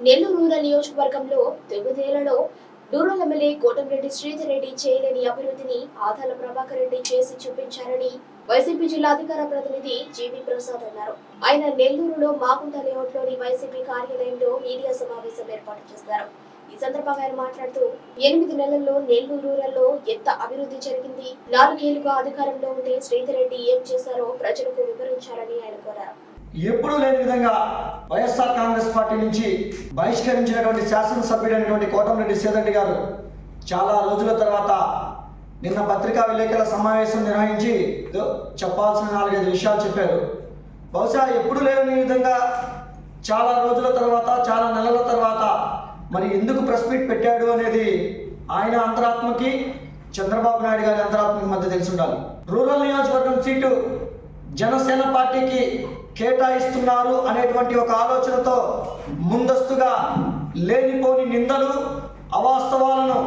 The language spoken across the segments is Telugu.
నెల్లూరు రూరల్ నియోజకవర్గంలో 9 ఏళ్లలో రూరల్ ఎమ్మెల్యే కోటంరెడ్డి శ్రీధర్ రెడ్డి చేయలేని అభివృద్ధిని ఆదాల ప్రభాకర్ రెడ్డి చేసి చూపించారని వైసీపీ జిల్లా అధికార ప్రతినిధి జీవి ప్రసాద్ అన్నారు. ఆయన నెల్లూరులో మాగుంట లేఅవుట్లోని వైసీపీ కార్యాలయంలో మీడియా సమావేశం ఏర్పాటు చేశారు. ఈ సందర్భంగా ఆయన మాట్లాడుతూ 8 నెలల్లో నెల్లూరు రూరల్లో ఎంత అభివృద్ధి జరిగింది, 4 ఏళ్లుగా అధికారంలో ఉండే శ్రీధర్ రెడ్డి ఏం చేశారో ప్రజలకు వివరించారని ఆయన కోరారు. ఎప్పుడూ లేని విధంగా వైఎస్ఆర్ కాంగ్రెస్ పార్టీ నుంచి బహిష్కరించినటువంటి శాసనసభ్యుడైనటువంటి కోటంరెడ్డి శ్రీధర్ రెడ్డి గారు చాలా రోజుల తర్వాత నిన్న పత్రికా విలేకరుల సమావేశం నిర్వహించి చెప్పాల్సిన 4-5 విషయాలు చెప్పారు. బహుశా ఎప్పుడు లేని విధంగా చాలా రోజుల తర్వాత, చాలా నెలల తర్వాత మరి ఎందుకు ప్రెస్ మీట్ పెట్టాడు అనేది ఆయన అంతరాత్మకి, చంద్రబాబు నాయుడు గారి అంతరాత్మకి మధ్య తెలిసి ఉండాలి. రూరల్ నియోజకవర్గం సీటు జనసేన పార్టీకి కేటాయిస్తున్నారు అనేటువంటి ఒక ఆలోచనతో ముందస్తుగా లేనిపోని నిందలు, అవాస్తవాలను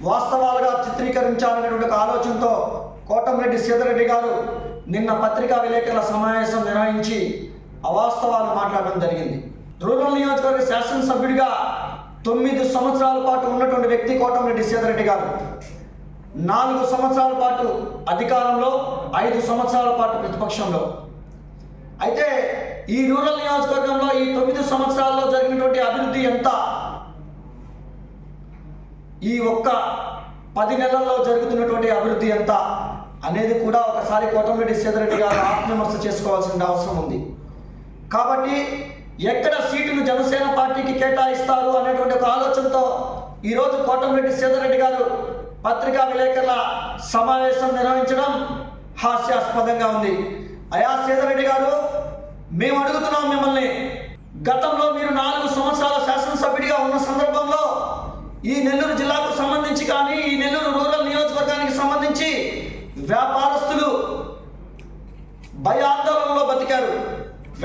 వాస్తవాలుగా చిత్రీకరించాలనేటువంటి ఒక ఆలోచనతో కోటంరెడ్డి శ్రీధర్ రెడ్డి గారు నిన్న పత్రికా విలేకరుల సమావేశం నిర్వహించి అవాస్తవాలు మాట్లాడడం జరిగింది. రూరల్ నియోజకవర్గ శాసనసభ్యుడిగా 9 సంవత్సరాల పాటు ఉన్నటువంటి వ్యక్తి కోటంరెడ్డి శ్రీధర్ రెడ్డి గారు 4 సంవత్సరాల పాటు అధికారంలో, 5 సంవత్సరాల పాటు ప్రతిపక్షంలో. అయితే ఈ రూరల్ నియోజకవర్గంలో ఈ 9 సంవత్సరాల్లో జరిగినటువంటి అభివృద్ధి ఎంత, ఈ ఒక్క 10 నెలల్లో జరుగుతున్నటువంటి అభివృద్ధి ఎంత అనేది కూడా ఒకసారి కోటంరెడ్డి శ్రీధర్ రెడ్డి గారు ఆత్మవిమర్శ చేసుకోవాల్సిన అవసరం ఉంది. కాబట్టి ఎక్కడ సీటును జనసేన పార్టీకి కేటాయిస్తారు అనేటువంటి ఒక ఆలోచనతో ఈరోజు కోటంరెడ్డి శ్రీధర్ రెడ్డి గారు పత్రికా విలేకరుల సమావేశం నిర్వహించడం హాస్యాస్పదంగా ఉంది. అయా శ్రీధర్ రెడ్డి గారు, మేము అడుగుతున్నాం మిమ్మల్ని, గతంలో మీరు 4 సంవత్సరాల శాసనసభ్యుడిగా ఉన్న సందర్భంలో ఈ నెల్లూరు జిల్లాకు సంబంధించి కానీ, ఈ నెల్లూరు రూరల్ నియోజకవర్గానికి సంబంధించి వ్యాపారస్తులు భయాందోళనలో బతికారు.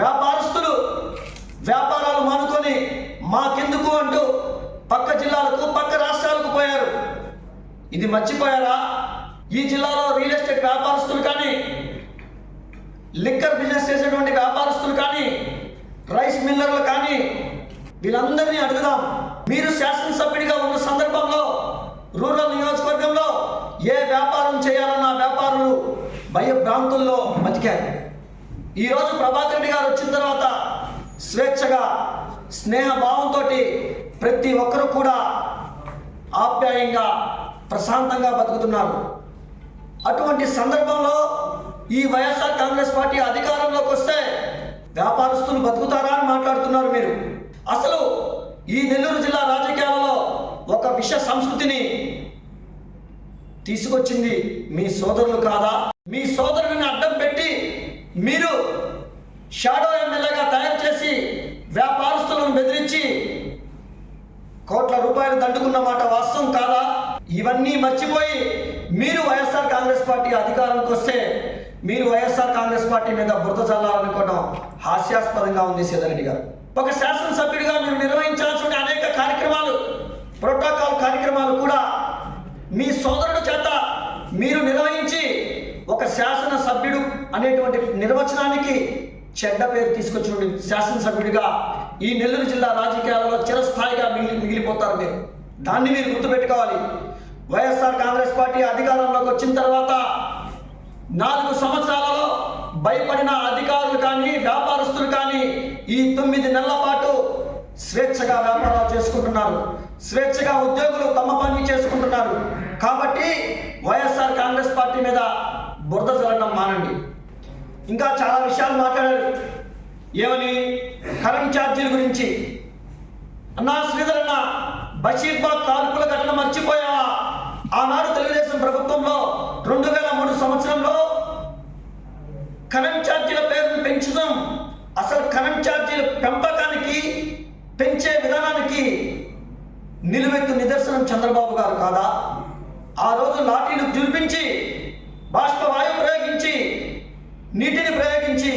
వ్యాపారస్తులు వ్యాపారాలు మానుకొని మాకెందుకు అంటూ పక్క జిల్లాలకు, పక్క రాష్ట్రాలకు పోయారు. ఇది మర్చిపోయారా? ఈ జిల్లాలో రియల్ ఎస్టేట్ వ్యాపారస్తులు కానీ, లిక్కర్ బిజినెస్ చేసేటువంటి వ్యాపారస్తులు కానీ, రైస్ మిల్లర్లు కానీ, వీళ్ళందరినీ అడుగుదాం. మీరు శాసనసభ్యుడిగా ఉన్న సందర్భంలో రూరల్ నియోజకవర్గంలో ఏ వ్యాపారం చేయాలన్న వ్యాపారులు భయభ్రాంతుల్లో బతికారు. ఈరోజు ప్రభాకర్ రెడ్డి గారు వచ్చిన తర్వాత స్వేచ్ఛగా, స్నేహభావంతో ప్రతి ఒక్కరూ కూడా ఆప్యాయంగా, ప్రశాంతంగా బతుకుతున్నారు. అటువంటి సందర్భంలో ఈ వైఎస్ఆర్ కాంగ్రెస్ పార్టీ అధికారంలోకి వస్తే వ్యాపారస్తులు బతుకుతారా అని మాట్లాడుతున్నారు మీరు. అసలు ఈ నెల్లూరు జిల్లా రాజకీయాలలో ఒక విష సంస్కృతిని తీసుకొచ్చింది మీ సోదరులు కాదా? మీ సోదరుడిని అడ్డం పెట్టి మీరు షాడో ఎమ్మెల్యేగా తయారు చేసి వ్యాపారస్తులను బెదిరించి కోట్ల రూపాయలు దండుకున్న మాట వాస్తవం కాదా? ఇవన్నీ మర్చిపోయి మీరు వైఎస్ఆర్ కాంగ్రెస్ పార్టీ అధికారంకి వస్తే మీరు వైఎస్ఆర్ కాంగ్రెస్ పార్టీ మీద బురద చల్లాలనుకోవడం హాస్యాస్పదంగా ఉంది శ్రీధర్ రెడ్డి గారు. ఒక శాసనసభ్యుడిగా మీరు నిర్వహించాల్సిన అనేక కార్యక్రమాలు, ప్రోటోకాల్ కార్యక్రమాలు కూడా మీ సోదరుడు చేత మీరు నిర్వహించి ఒక శాసనసభ్యుడు అనేటువంటి నిర్వచనానికి చెడ్డ పేరు తీసుకొచ్చినటువంటి శాసనసభ్యుడిగా ఈ నెల్లూరు జిల్లా రాజకీయాలలో చిరస్థాయిగా మిగిలిపోతారు మీరు. దాన్ని మీరు గుర్తుపెట్టుకోవాలి. వైఎస్ఆర్ కాంగ్రెస్ పార్టీ అధికారంలోకి వచ్చిన తర్వాత 4 సంవత్సరాలలో భయపడిన అధికారులు కానీ, వ్యాపారస్తులు కానీ ఈ 9 నెలల పాటు స్వేచ్ఛగా వ్యాపారాలు చేసుకుంటున్నారు. స్వేచ్ఛగా ఉద్యోగులు తమ పని చేసుకుంటున్నారు. కాబట్టి వైఎస్ఆర్ కాంగ్రెస్ పార్టీ మీద బురద చల్లడం మానండి. ఇంకా చాలా విషయాలు మాట్లాడారు. ఏమని? కరెంట్ ఛార్జీల గురించి. అన్నా శ్రీధర్ అన్న, బషీర్బాగ్ కాల్పుల ఘటన మర్చిపోయావా? ఆనాడు తెలుగుదేశం ప్రభుత్వంలో 2003 సంవత్సరంలో కరెంట్ ఛార్జీల పేరును పెంచుదాం. అసలు కరెంట్ ఛార్జీల పెంపకానికి, పెంచే విధానానికి నిలువెత్తు నిదర్శనం చంద్రబాబు గారు కాదా? ఆ రోజు లాఠీలు జుర్పించి, బాష్పవాయువు ప్రయోగించి, నీటిని ప్రయోగించి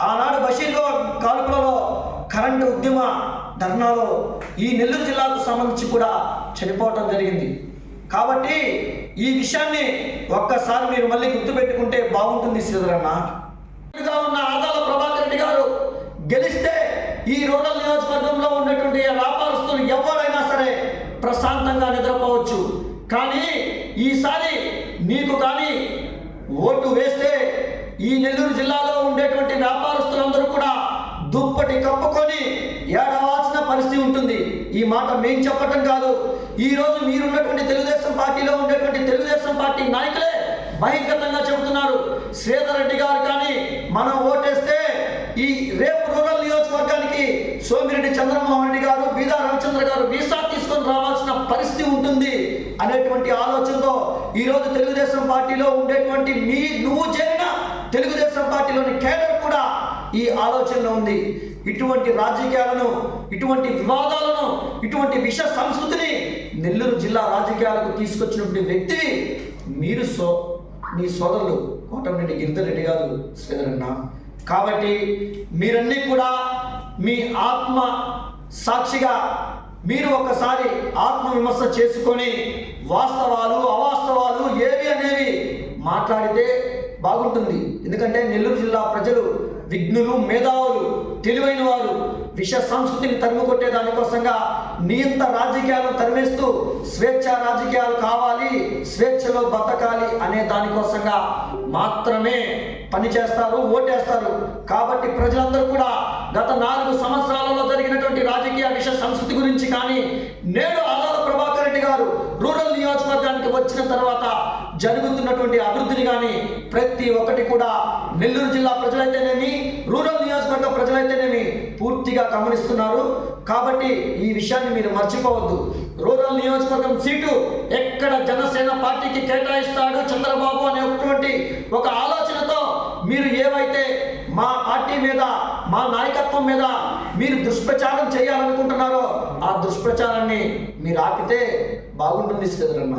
ఆనాడు బషీర్బాగ్ కాల్పులలో, కరెంటు ఉద్యమ ధర్నాలో ఈ నెల్లూరు జిల్లాకు సంబంధించి కూడా చనిపోవటం జరిగింది. కాబట్టి ఈ విషయాన్ని ఒక్కసారి మీరు మళ్ళీ గుర్తుపెట్టుకుంటే బాగుంటుంది శ్రీధర్ అన్న. ఉన్న ఆదాల ప్రభాకర్ రెడ్డి గారు గెలిస్తే ఈ రూరల్ నియోజకవర్గంలో ఉన్నటువంటి వ్యాపారస్తులు ఎవరైనా సరే ప్రశాంతంగా నిద్రపోవచ్చు. కానీ ఈసారి నీకు కానీ ఓటు వేస్తే ఈ నెల్లూరు జిల్లాలో ఉండేటువంటి వ్యాపారస్తులందరూ కూడా దుప్పటి కప్పుకొని ఏడవాల్సిన పరిస్థితి ఉంటుంది. ఈ మాట మేము చెప్పటం కాదు, ఈరోజు మీరున్నటువంటి తెలుగుదేశం పార్టీలో ఉండేటువంటి తెలుగుదేశం పార్టీ నాయకులే బహిర్గతంగా చెబుతున్నారు. శ్రీధర్ రెడ్డి గారు కానీ మనం ఓటేస్తే ఈ రేపు రూరల్ నియోజకవర్గానికి సోమిరెడ్డి చంద్రమోహన్ రెడ్డి గారు, బీదా రవిచంద్ర గారు వీసా తీసుకొని రావాల్సిన పరిస్థితి ఉంటుంది అనేటువంటి ఆలోచనతో ఈరోజు తెలుగుదేశం పార్టీలో ఉండేటువంటి నువ్వు చేరిన తెలుగుదేశం పార్టీలోని కేడర్ కూడా ఈ ఆలోచనలో ఉంది. ఇటువంటి రాజకీయాలను, ఇటువంటి వివాదాలను, ఇటువంటి విష సంస్కృతిని నెల్లూరు జిల్లా రాజకీయాలకు తీసుకొచ్చినటువంటి వ్యక్తివి మీరు. మీ సోదరులు కోటమిరెడ్డి గిరిధర్ రెడ్డి గారు, శ్రీధర్ అన్న. కాబట్టి మీరన్నీ కూడా మీ ఆత్మ సాక్షిగా మీరు ఒకసారి ఆత్మవిమర్శ చేసుకొని వాస్తవాలు అవాస్తవాలు ఏవి అనేవి మాట్లాడితే బాగుంటుంది. ఎందుకంటే నెల్లూరు జిల్లా ప్రజలు విఘ్నులు, మేధావులు, తెలివైన వారు. విష సంస్కృతిని తరిమికొట్టే దానికోసంగా నియంత రాజకీయాలను తరిమేస్తూ స్వేచ్ఛ రాజకీయాలు కావాలి, స్వేచ్ఛలో బతకాలి అనే దానికోసంగా మాత్రమే పనిచేస్తారు, ఓటేస్తారు. కాబట్టి ప్రజలందరూ కూడా గత 4 సంవత్సరాలలో జరిగినటువంటి రాజకీయ విష సంస్కృతి గురించి కానీ, నేడు ఆదాల ప్రభాకర్ రెడ్డి గారు రూరల్ నియోజకవర్గానికి వచ్చిన తర్వాత జరుగుతున్నటువంటి అభివృద్ధిని కానీ ప్రతి ఒక్కటి కూడా నెల్లూరు జిల్లా ప్రజలైతేనేమి, రూరల్ నియోజకవర్గ ప్రజలైతేనేమి పూర్తిగా గమనిస్తున్నారు. కాబట్టి ఈ విషయాన్ని మీరు మర్చిపోవద్దు. రూరల్ నియోజకవర్గం సీటు ఎక్కడ జనసేన పార్టీకి కేటాయిస్తాడు చంద్రబాబు అనేటువంటి ఒక ఆలోచనతో మీరు ఏవైతే మా పార్టీ మీద, మా నాయకత్వం మీద మీరు దుష్ప్రచారం చేయాలనుకుంటున్నారో ఆ దుష్ప్రచారాన్ని మీరు ఆపితే బాగుంటుంది శ్రీధర్ అన్న.